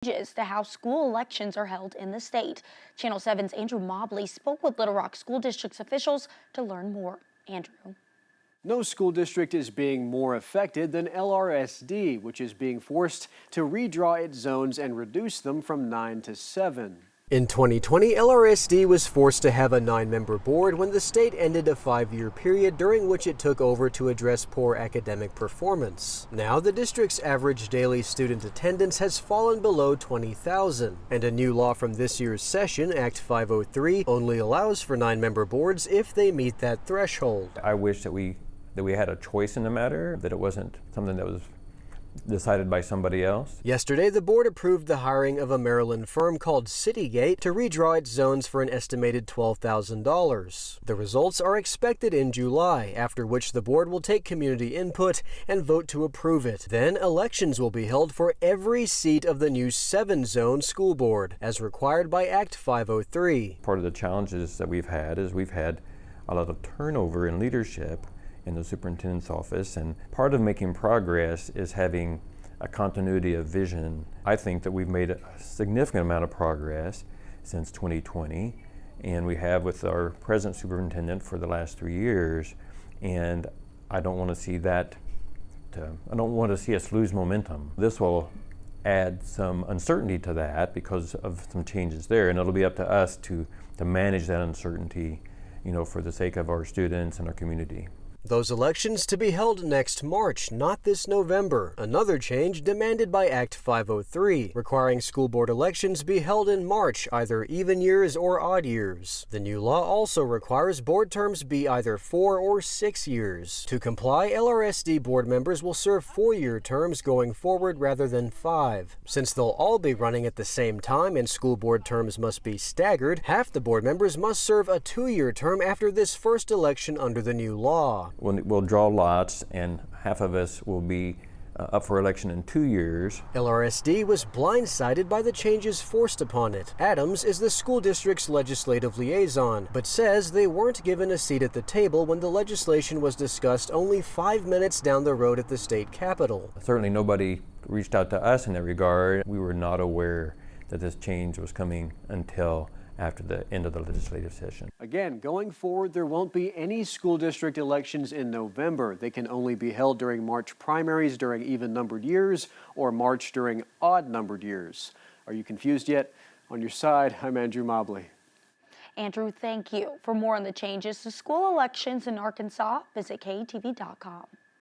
changes to how school elections are held in the state. Channel 7's Andrew Mobley spoke with Little Rock School District's officials to learn more. Andrew. No school district is being more affected than LRSD, which is being forced to redraw its zones and reduce them from 9 to 7. In 2020, LRSD was forced to have a 9-member board when the state ended a 5-year period during which it took over to address poor academic performance. Now the district's average daily student attendance has fallen below 20,000, and a new law from this year's session, Act 503, only allows for 9-member boards if they meet that threshold. I wish that we had a choice in the matter, that it wasn't something that was decided by somebody else. Yesterday, the board approved the hiring of a Maryland firm called Citygate to redraw its zones for an estimated $12,000. The results are expected in July, after which the board will take community input and vote to approve it. Then elections will be held for every seat of the new 7-zone school board, as required by Act 503. Part of the challenges that we've had is we've had a lot of turnover in leadership in the superintendent's office, and part of making progress is having a continuity of vision. I think that we've made a significant amount of progress since 2020, and we have with our present superintendent for the last 3 years, and I don't want to see us lose momentum. This will add some uncertainty to that because of some changes there, and it'll be up to us to manage that uncertainty, for the sake of our students and our community. Those elections to be held next March, not this November. Another change demanded by Act 503, requiring school board elections be held in March, either even years or odd years. The new law also requires board terms be either 4 or 6 years. To comply, LRSD board members will serve 4-year terms going forward rather than 5. Since they'll all be running at the same time and school board terms must be staggered, half the board members must serve a 2-year term after this first election under the new law. We'll draw lots, and half of us will be up for election in 2 years. LRSD was blindsided by the changes forced upon it. Adams is the school district's legislative liaison, but says they weren't given a seat at the table when the legislation was discussed only 5 minutes down the road at the state capitol. Certainly nobody reached out to us in that regard. We were not aware that this change was coming until after the end of the legislative session. Again, going forward, there won't be any school district elections in November. They can only be held during March primaries during even-numbered years or March during odd-numbered years. Are you confused yet? On your side, I'm Andrew Mobley. Andrew, thank you. For more on the changes to school elections in Arkansas, visit KATV.com.